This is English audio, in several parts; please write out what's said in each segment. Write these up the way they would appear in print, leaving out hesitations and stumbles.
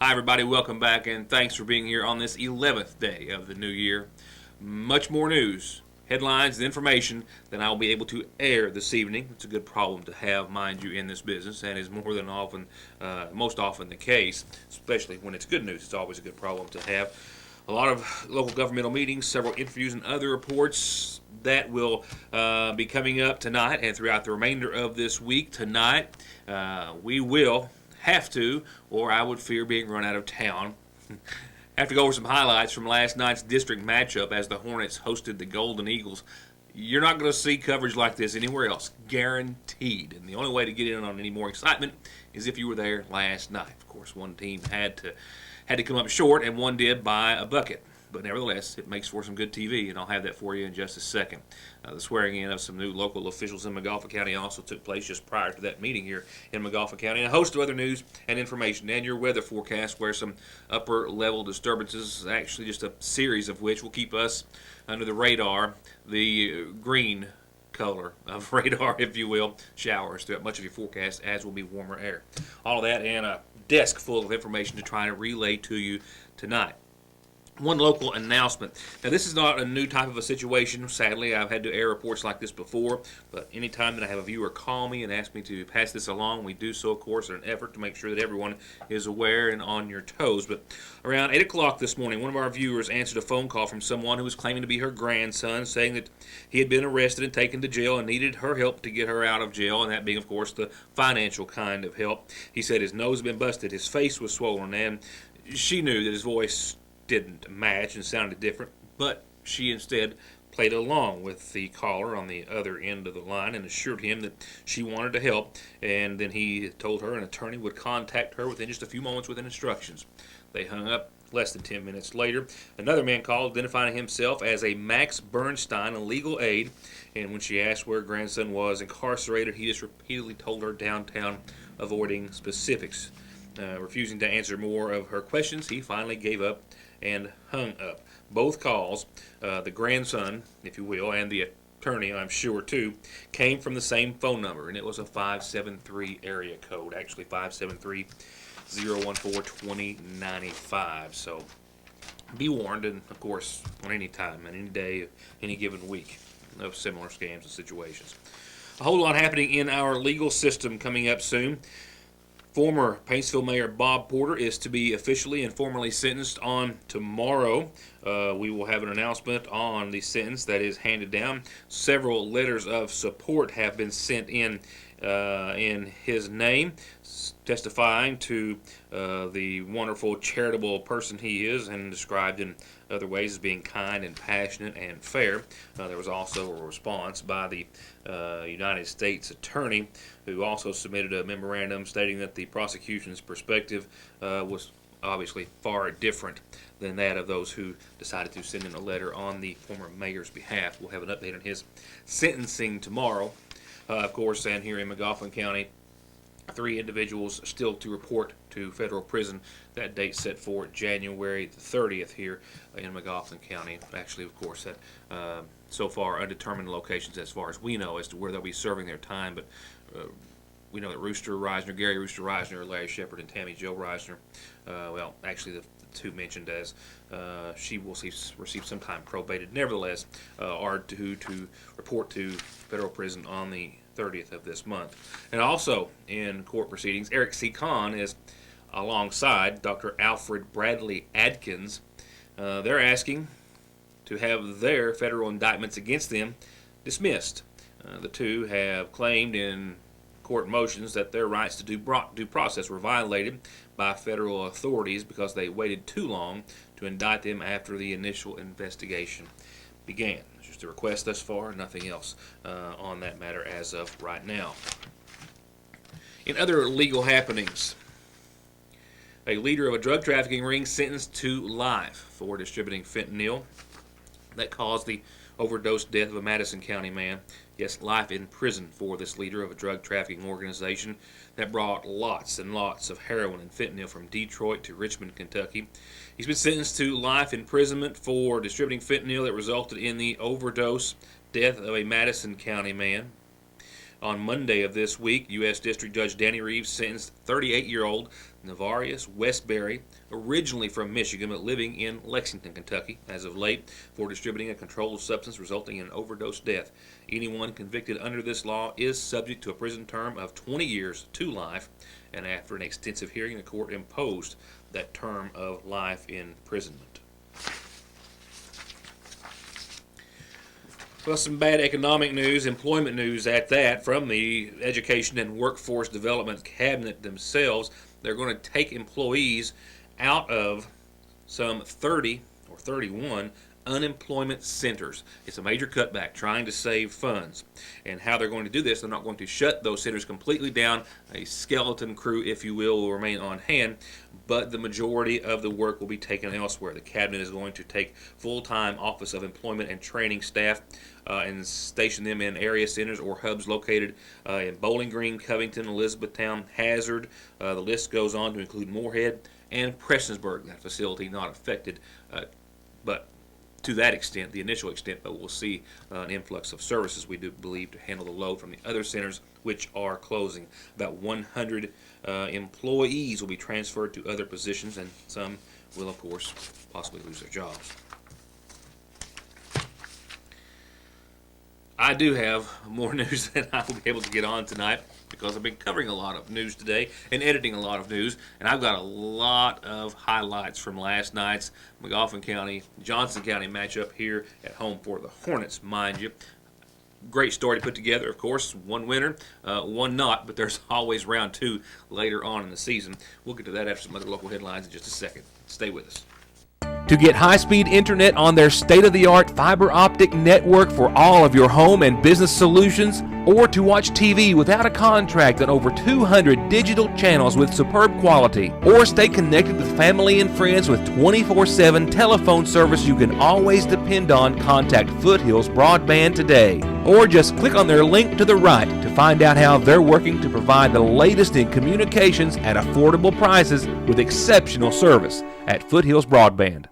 Hi, everybody. Welcome back, and thanks for being here on this 11th day of the new year. Much more news, headlines, and information than I will be able to air this evening. It's a good problem to have, mind you, in this business, and is more than most often the case, especially when it's good news. It's always a good problem to have. A lot of local governmental meetings, several interviews, and other reports that will be coming up tonight and throughout the remainder of this week. Tonight, we will have to, or I would fear being run out of town. Have to go over some highlights from last night's district matchup as the Hornets hosted the Golden Eagles. You're not going to see coverage like this anywhere else, guaranteed. And the only way to get in on any more excitement is if you were there last night. Of course, one team had to come up short, and one did by a bucket. But nevertheless, it makes for some good TV, and I'll have that for you in just a second. The swearing in of some new local officials in Magauffa County also took place just prior to that meeting here in Magauffa County, and a host of other news and information, and your weather forecast, where some upper-level disturbances, actually just a series of which will keep us under the radar, the green color of radar, if you will, showers throughout much of your forecast, as will be warmer air. All of that and a desk full of information to try to relay to you tonight. One local announcement. Now, this is not a new type of a situation. Sadly, I've had to air reports like this before, but anytime that I have a viewer call me and ask me to pass this along, we do so, of course, in an effort to make sure that everyone is aware and on your toes. But around 8 o'clock this morning, one of our viewers answered a phone call from someone who was claiming to be her grandson, saying that he had been arrested and taken to jail and needed her help to get her out of jail, and that being, of course, the financial kind of help. He said his nose had been busted, his face was swollen, and she knew that his voice didn't match and sounded different, but she instead played along with the caller on the other end of the line and assured him that she wanted to help, and then he told her an attorney would contact her within just a few moments with instructions. They hung up. Less than 10 minutes later, another man called, identifying himself as a Max Bernstein, a legal aid, and when she asked where her grandson was incarcerated, he just repeatedly told her downtown, avoiding specifics. Refusing to answer more of her questions, he finally gave up and hung up. Both calls, the grandson, if you will, and the attorney, I'm sure too, came from the same phone number, and it was a 573 area code, actually 573-014-2095. So be warned, and of course, on any time, and any day, any given week, of similar scams and situations. A whole lot happening in our legal system coming up soon. Former Paintsville Mayor Bob Porter is to be officially and formally sentenced on tomorrow. We will have an announcement on the sentence that is handed down. Several letters of support have been sent in his name, testifying to the wonderful charitable person he is, and described in other ways as being kind and passionate and fair. There was also a response by the United States Attorney, who also submitted a memorandum stating that the prosecution's perspective was obviously far different than that of those who decided to send in a letter on the former mayor's behalf. We'll have an update on his sentencing tomorrow. Of course, and here in Magauffa County, 3 individuals still to report to federal prison. That date set for January the 30th here in Magauffa County. Actually, of course, that so far undetermined locations as far as we know as to where they'll be serving their time, but we know that Gary Rooster Reisner, Larry Shepard, and Tammy Jo Reisner, well, actually the 2 mentioned as she will receive some time probated, nevertheless, are due to report to federal prison on the 30th of this month. And also in court proceedings, Eric C. Kahn is alongside Dr. Alfred Bradley Adkins. They're asking to have their federal indictments against them dismissed. The 2 have claimed in court motions that their rights to due process were violated by federal authorities because they waited too long to indict them after the initial investigation began. It's just a request thus far, nothing else on that matter as of right now. In other legal happenings, a leader of a drug trafficking ring sentenced to life for distributing fentanyl that caused the overdose death of a Madison County man. Yes, life in prison for this leader of a drug trafficking organization that brought lots and lots of heroin and fentanyl from Detroit to Richmond, Kentucky. He's been sentenced to life imprisonment for distributing fentanyl that resulted in the overdose death of a Madison County man. On Monday of this week, U.S. District Judge Danny Reeves sentenced 38-year-old Navarius Westbury, originally from Michigan but living in Lexington, Kentucky, as of late, for distributing a controlled substance resulting in an overdose death. Anyone convicted under this law is subject to a prison term of 20 years to life, and after an extensive hearing, the court imposed that term of life imprisonment. Well, some bad economic news, employment news at that, from the Education and Workforce Development Cabinet themselves. They're going to take employees out of some 30 or 31 unemployment centers. It's a major cutback, trying to save funds. And how they're going to do this, they're not going to shut those centers completely down. A skeleton crew, if you will remain on hand, but the majority of the work will be taken elsewhere. The cabinet is going to take full-time Office of Employment and Training staff and station them in area centers or hubs located in Bowling Green, Covington, Elizabethtown, Hazard. The list goes on to include Moorhead and Prestonsburg, that facility not affected, but to that extent, the initial extent, but we'll see an influx of services, we do believe, to handle the load from the other centers, which are closing. About 100 employees will be transferred to other positions, and some will, of course, possibly lose their jobs. I do have more news than I will be able to get on tonight, because I've been covering a lot of news today and editing a lot of news, and I've got a lot of highlights from last night's Magoffin County, Johnson County matchup here at home for the Hornets, mind you. Great story to put together, of course. One winner, one not, but there's always round two later on in the season. We'll get to that after some other local headlines in just a second. Stay with us. To get high-speed internet on their state-of-the-art fiber optic network for all of your home and business solutions, or to watch TV without a contract on over 200 digital channels with superb quality, or stay connected with family and friends with 24/7 telephone service you can always depend on, contact Foothills Broadband today. Or just click on their link to the right to find out how they're working to provide the latest in communications at affordable prices with exceptional service at Foothills Broadband.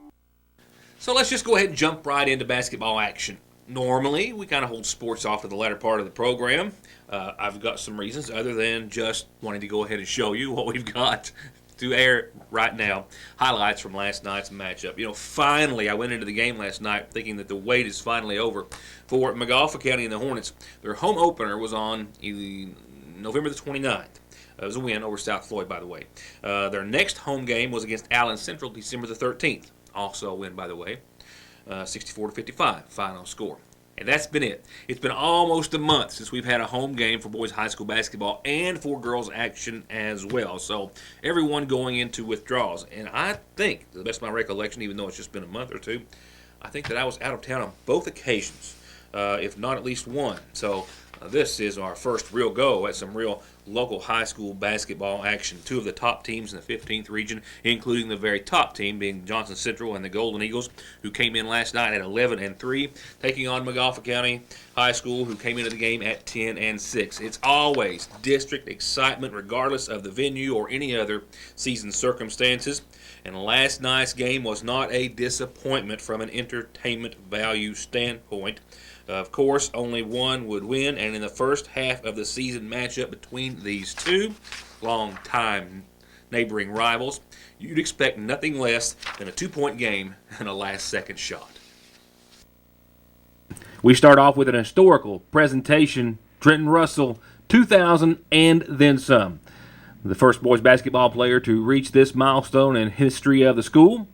So let's just go ahead and jump right into basketball action. Normally, we kind of hold sports off to the latter part of the program. I've got some reasons other than just wanting to go ahead and show you what we've got to air right now. Highlights from last night's matchup. You know, finally, I went into the game last night thinking that the wait is finally over for Magoffin County and the Hornets. Their home opener was on November the 29th. It was a win over South Floyd, by the way. Their next home game was against Allen Central, December the 13th. Also a win, by the way. 64-55 final score. And that's been it. It's been almost a month since we've had a home game for boys high school basketball and for girls action as well. So everyone going into withdrawals. And I think, to the best of my recollection, even though it's just been a month or two, I think that I was out of town on both occasions, if not at least one. So this is our first real go at some real local high school basketball action. Two of the top teams in the 15th region, including the very top team being Johnson Central and the Golden Eagles, who came in last night at 11-3, taking on Magoffin County High School, who came into the game at 10-6. It's always district excitement, regardless of the venue or any other season circumstances. And last night's game was not a disappointment from an entertainment value standpoint. Of course, only one would win, and in the first half of the season matchup between these two long-time neighboring rivals, you'd expect nothing less than a 2-point game and a last-second shot. We start off with an historical presentation. Trenton Russell, 2000 and then some. The first boys basketball player to reach this milestone in history of the school.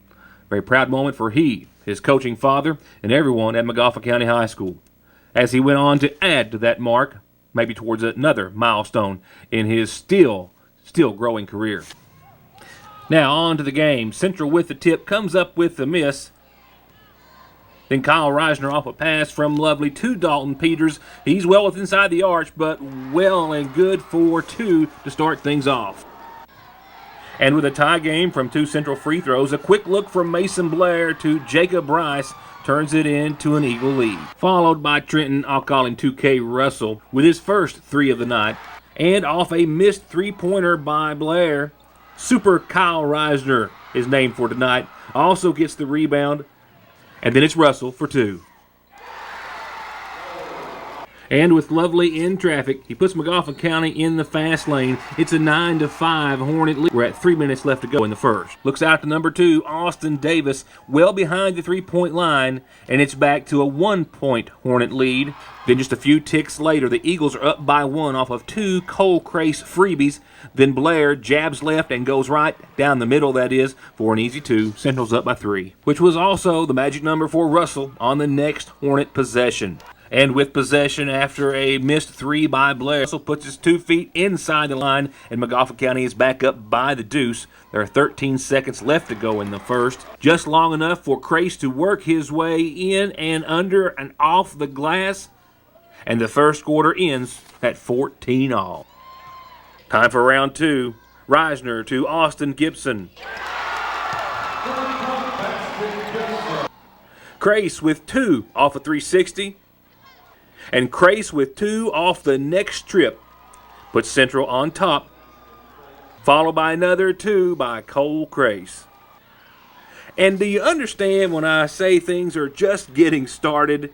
Very proud moment for he, his coaching father, and everyone at Magoffin County High School, as he went on to add to that mark, maybe towards another milestone in his still growing career. Now on to the game. Central with the tip, comes up with the miss. Then Kyle Reisner off a pass from Lovely to Dalton Peters. He's well within inside the arch, but well and good for two to start things off. And with a tie game from two Central free throws, a quick look from Mason Blair to Jacob Rice turns it into an Eagle lead. Followed by Trenton, I'll call him 2K Russell, with his first three of the night. And off a missed three-pointer by Blair, Super Kyle Reisner, his name for tonight, also gets the rebound. And then it's Russell for two. And with Lovely in traffic, he puts McGoffin County in the fast lane. It's a 9-5 Hornet lead. We're at 3 minutes left to go in the first. Looks out to number 2, Austin Davis, well behind the 3-point line, and it's back to a 1-point Hornet lead. Then just a few ticks later, the Eagles are up by 1 off of 2 Cole Crace freebies. Then Blair jabs left and goes right down the middle, that is, for an easy 2. Central's up by 3, which was also the magic number for Russell on the next Hornet possession. And with possession after a missed 3 by Blair, Russell puts his 2 feet inside the line, and McGoffin County is back up by the deuce. There are 13 seconds left to go in the first. Just long enough for Crace to work his way in and under and off the glass. And the first quarter ends at 14 all. Time for round 2. Reisner to Austin Gibson. Crace with 2 off a 360. And Crace with 2 off the next trip puts Central on top, followed by another 2 by Cole Crace. And do you understand when I say things are just getting started?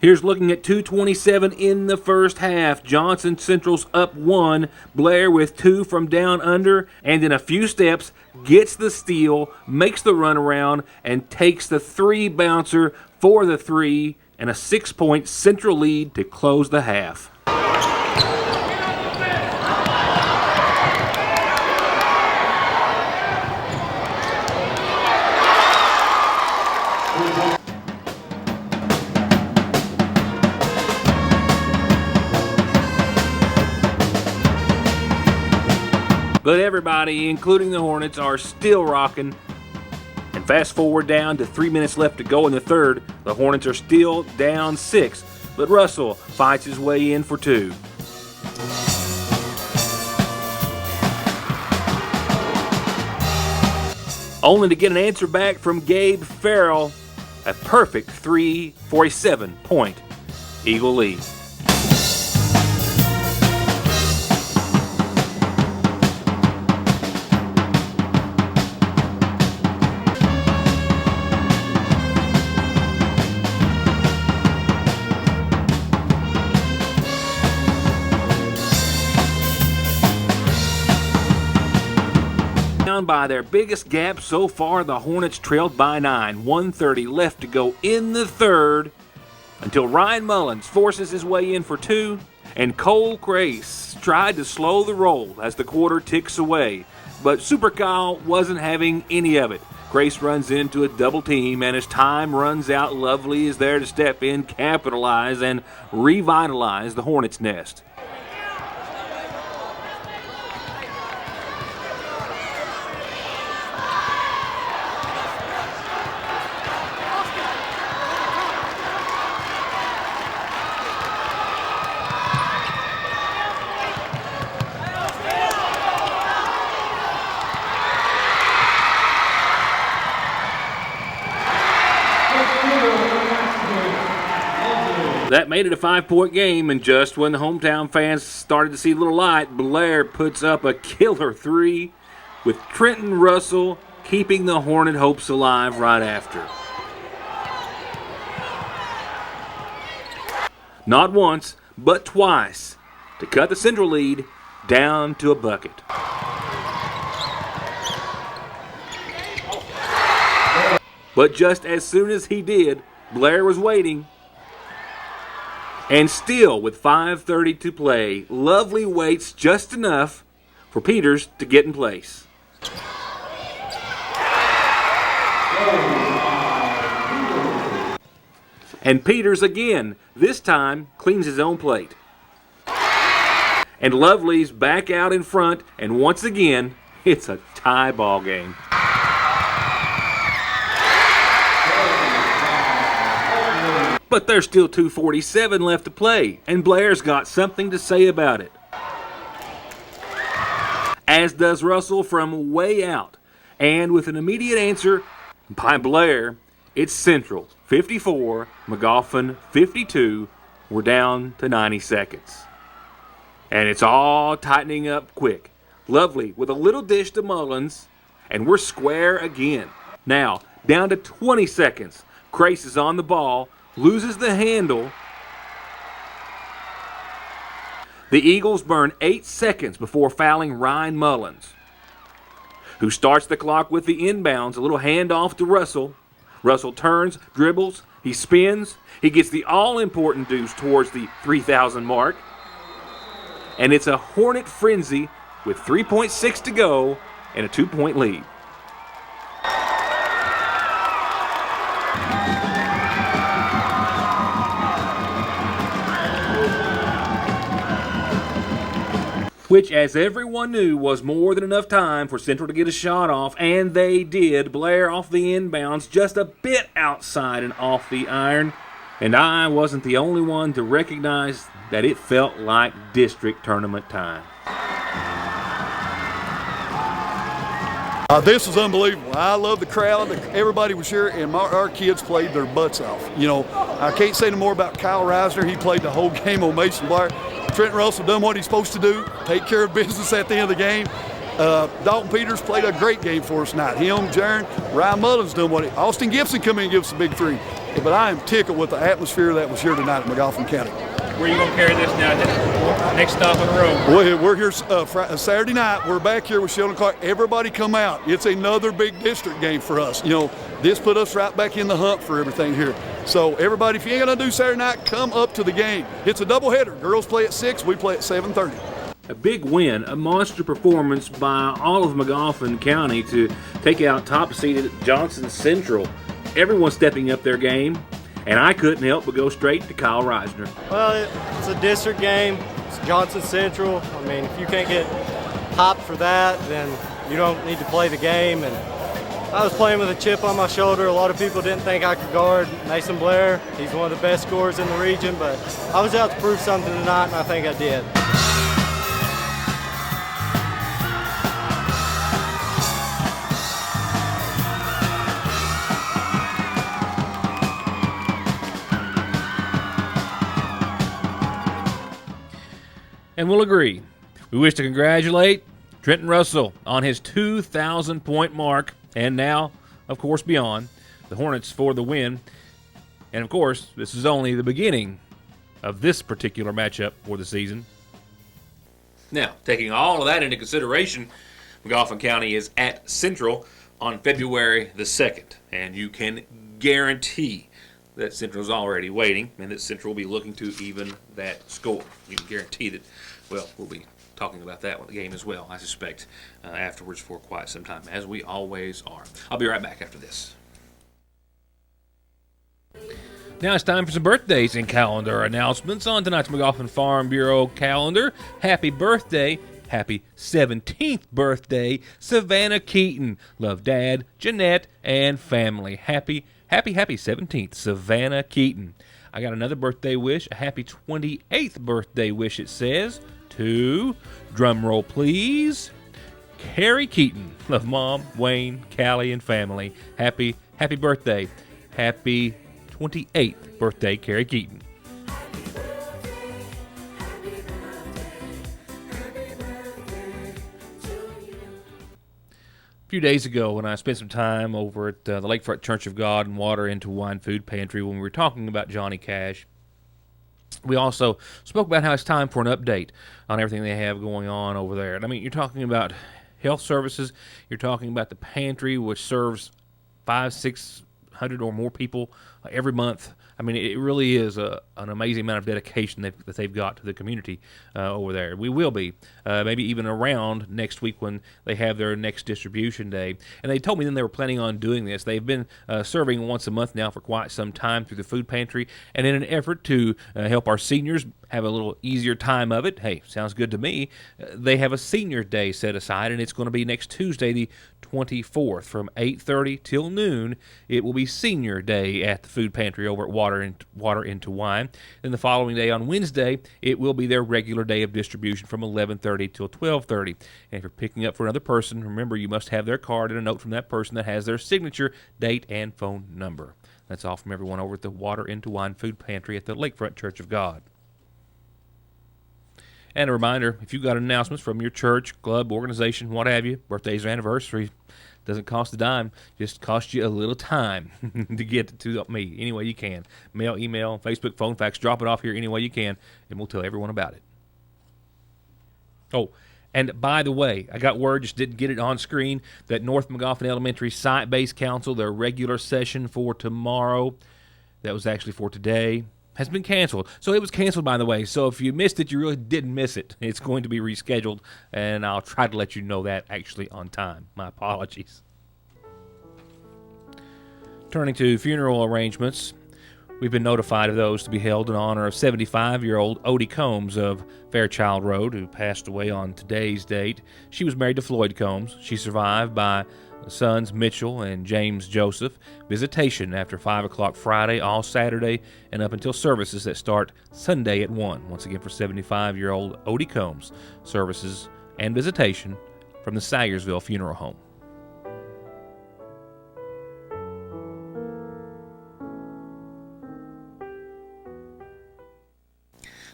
Here's looking at 2:27 in the first half. Johnson Central's up 1. Blair with 2 from down under, and in a few steps gets the steal, makes the runaround, and takes the 3 bouncer for the 3, and a 6-point Central lead to close the half. But everybody, including the Hornets, are still rocking. And fast forward down to 3 minutes left to go in the third. The Hornets are still down 6, but Russell fights his way in for 2. Only to get an answer back from Gabe Farrell. A perfect 3 for a 7-point Eagle lead. By their biggest gap so far, the Hornets trailed by 9. 1:30 left to go in the third until Ryan Mullins forces his way in for 2, and Cole Crace tried to slow the roll as the quarter ticks away, but Super Kyle wasn't having any of it. Crace runs into a double team, and as time runs out, Lovely is there to step in, capitalize, and revitalize the Hornets' nest. That made it a 5-point game, and just when the hometown fans started to see a little light, Blair puts up a killer 3, with Trenton Russell keeping the Hornet hopes alive right after. Not once, but twice, to cut the Central lead down to a bucket. But just as soon as he did, Blair was waiting. And still, with 5:30 to play, Lovely waits just enough for Peters to get in place. And Peters again, this time cleans his own plate. And Lovely's back out in front, and once again, it's a tie ball game. But there's still 2:47 left to play, and Blair's got something to say about it. As does Russell from way out. And with an immediate answer by Blair, it's Central 54, McGoffin 52. We're down to 90 seconds. And it's all tightening up quick. Lovely with a little dish to Mullins, and we're square again. Now, down to 20 seconds. Crace is on the ball, loses the handle. The Eagles burn 8 seconds before fouling Ryan Mullins, who starts the clock with the inbounds, a little handoff to Russell. Russell turns, dribbles, he spins, he gets the all-important deuce towards the 3,000 mark, and it's a Hornet frenzy with 3.6 to go and a 2-point lead. Which, as everyone knew, was more than enough time for Central to get a shot off, and they did. Blair off the inbounds, just a bit outside and off the iron. And I wasn't the only one to recognize that it felt like district tournament time. This was unbelievable. I love the crowd. Everybody was here, and our kids played their butts off. You know, I can't say no more about Kyle Reisner. He played the whole game on Mason Blair. Trent Russell done what he's supposed to do, take care of business at the end of the game. Dalton Peters played a great game for us tonight. Him, Jaron, Ryan Mullins done what he. Austin Gibson come in and give us a big three. But I am tickled with the atmosphere that was here tonight at McGoffin County. Where are you going to carry this now? Next stop on the road. We're here Saturday night. We're back here with Sheldon Clark. Everybody come out. It's another big district game for us. You know, this put us right back in the hunt for everything here. So everybody, if you ain't going to do Saturday night, come up to the game. It's a doubleheader. Girls play at 6, we play at 7:30. A big win, a monster performance by all of McGoffin County to take out top-seeded Johnson Central. Everyone stepping up their game, and I couldn't help but go straight to Kyle Reisner. Well, it's a district game. It's Johnson Central. I mean, if you can't get popped for that, then you don't need to play the game. And I was playing with a chip on my shoulder. A lot of people didn't think I could guard Mason Blair. He's one of the best scorers in the region, but I was out to prove something tonight, and I think I did. And we'll agree. We wish to congratulate Trenton Russell on his 2,000-point mark, and now, of course, beyond. The Hornets for the win. And, of course, this is only the beginning of this particular matchup for the season. Now, taking all of that into consideration, McGoffin County is at Central on February the 2nd, and you can guarantee that Central's already waiting, and that Central will be looking to even that score. You can guarantee that, well, we'll be talking about that game as well, I suspect, afterwards for quite some time, as we always are. I'll be right back after this. Now it's time for some birthdays and calendar announcements on tonight's McGoffin Farm Bureau calendar. Happy birthday, happy 17th birthday, Savannah Keaton. Love Dad, Jeanette, and family. Happy 17th, Savannah Keaton. I got another birthday wish, a happy 28th birthday wish, it says, to, drum roll please, Carrie Keaton. Love Mom, Wayne, Callie, and family. Happy birthday. Happy 28th birthday, Carrie Keaton. A few days ago when I spent some time over at the Lakefront Church of God and Water into Wine Food Pantry when we were talking about Johnny Cash, we also spoke about how it's time for an update on everything they have going on over there. And I mean, you're talking about health services, you're talking about the pantry, which serves 500-600 or more people every month. I mean, it really is an amazing amount of dedication that they've got to the community over there. We will be maybe even around next week when they have their next distribution day. And they told me then they were planning on doing this. They've been serving once a month now for quite some time through the food pantry. And in an effort to help our seniors have a little easier time of it, hey, sounds good to me, they have a senior day set aside, and it's going to be next Tuesday, the 24th, from 8:30 till noon. It will be senior day at the food pantry over at Water into Wine. Then the following day on Wednesday, it will be their regular day of distribution from 11:30 till 12:30. And if you're picking up for another person, remember you must have their card and a note from that person that has their signature, date, and phone number. That's all from everyone over at the Water into Wine Food Pantry at the Lakefront Church of God. And a reminder, if you've got announcements from your church, club, organization, what have you, birthdays or anniversaries, doesn't cost a dime, just costs you a little time to get to me any way you can. Mail, email, Facebook, phone, fax, drop it off here any way you can, and we'll tell everyone about it. Oh, and by the way, I got word, just didn't get it on screen, that North Magoffin Elementary Site-Based Council, their regular session for tomorrow, that was actually for today, has been canceled. So it was canceled, by the way. So if you missed it, you really didn't miss it. It's going to be rescheduled, and I'll try to let you know that actually on time. My apologies. Turning to funeral arrangements, we've been notified of those to be held in honor of 75-year-old Odie Combs of Fairchild Road, who passed away on today's date. She was married to Floyd Combs. She's survived by sons Mitchell and James Joseph. Visitation after 5 o'clock Friday, all Saturday, and up until services that start Sunday at 1. Once again for 75-year-old Odie Combs. Services and visitation from the Sayersville Funeral Home.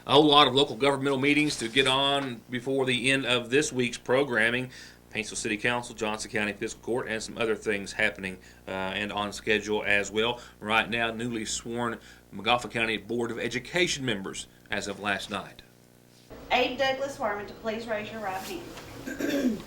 A whole lot of local governmental meetings to get on before the end of this week's programming. Paintsville City Council, Johnson County Fiscal Court, and some other things happening and on schedule as well. Right now, newly sworn Magoffin County Board of Education members as of last night. Abe Douglas Harmon, to please raise your right hand.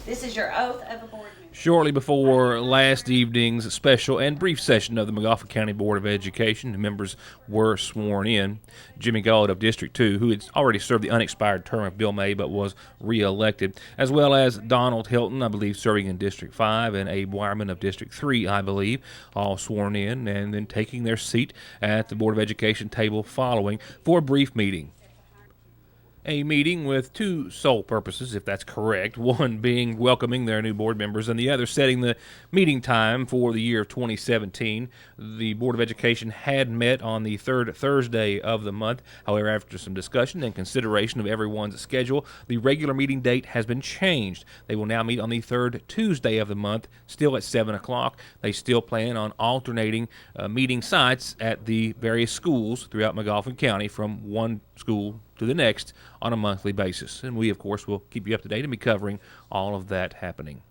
This is your oath of a board member. Shortly before last evening's special and brief session of the Magoffin County Board of Education, the members were sworn in. Jimmy Gold of District 2, who had already served the unexpired term of Bill May but was re-elected, as well as Donald Hilton, I believe, serving in District 5, and Abe Wireman of District 3, I believe, all sworn in and then taking their seat at the Board of Education table following for a brief meeting. A meeting with two sole purposes, if that's correct. One being welcoming their new board members, and the other setting the meeting time for the year of 2017. The Board of Education had met on the third Thursday of the month. However, after some discussion and consideration of everyone's schedule, the regular meeting date has been changed. They will now meet on the third Tuesday of the month, still at 7 o'clock. They still plan on alternating meeting sites at the various schools throughout Magoffin County from one school to the next on a monthly basis. And we, of course, will keep you up to date and be covering all of that happening.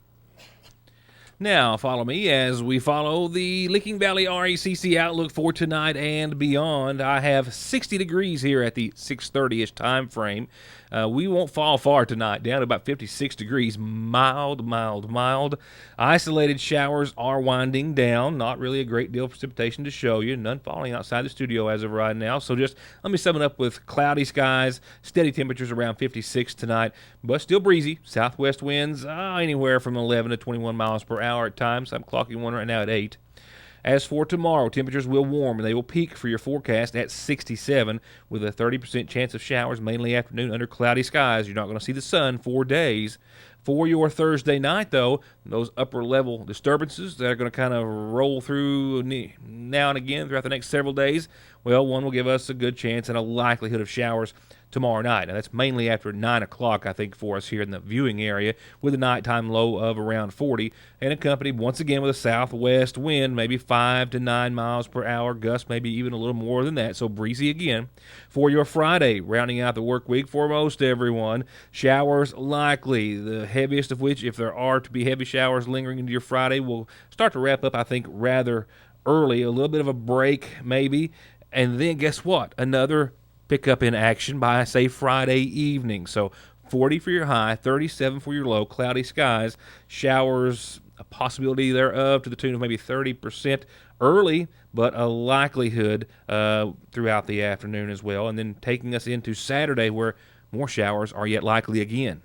Now, follow me as we follow the Licking Valley RECC outlook for tonight and beyond. I have 60 degrees here at the 6:30-ish time frame. We won't fall far tonight, down to about 56 degrees. Mild, mild, mild. Isolated showers are winding down. Not really a great deal of precipitation to show you. None falling outside the studio as of right now. So just let me sum it up with cloudy skies, steady temperatures around 56 tonight, but still breezy. Southwest winds anywhere from 11 to 21 miles per hour at times. I'm clocking one right now at 8. As for tomorrow, temperatures will warm and they will peak for your forecast at 67 with a 30% chance of showers, mainly afternoon under cloudy skies. You're not going to see the sun for days. For your Thursday night, though, those upper-level disturbances that are going to kind of roll through now and again throughout the next several days, well, one will give us a good chance and a likelihood of showers tomorrow night. Now, that's mainly after 9 o'clock, I think, for us here in the viewing area, with a nighttime low of around 40, and accompanied once again with a southwest wind, maybe 5 to 9 miles per hour, gusts maybe even a little more than that, so breezy again. For your Friday, rounding out the work week for most everyone, showers likely, the heaviest of which, if there are to be heavy showers lingering into your Friday, will start to wrap up, I think, rather early, a little bit of a break maybe, and then guess what? Another pick up in action by, say, Friday evening. So 40 for your high, 37 for your low, cloudy skies, showers, a possibility thereof to the tune of maybe 30% early, but a likelihood throughout the afternoon as well. And then taking us into Saturday where more showers are yet likely again.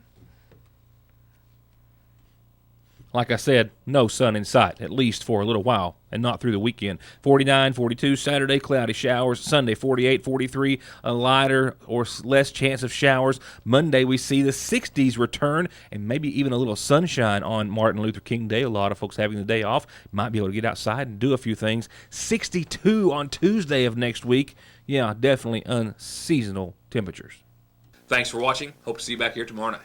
Like I said, no sun in sight, at least for a little while, and not through the weekend. 49, 42, Saturday, cloudy showers. Sunday, 48, 43, a lighter or less chance of showers. Monday, we see the 60s return, and maybe even a little sunshine on Martin Luther King Day. A lot of folks having the day off might be able to get outside and do a few things. 62 on Tuesday of next week. Yeah, definitely unseasonal temperatures. Thanks for watching. Hope to see you back here tomorrow night.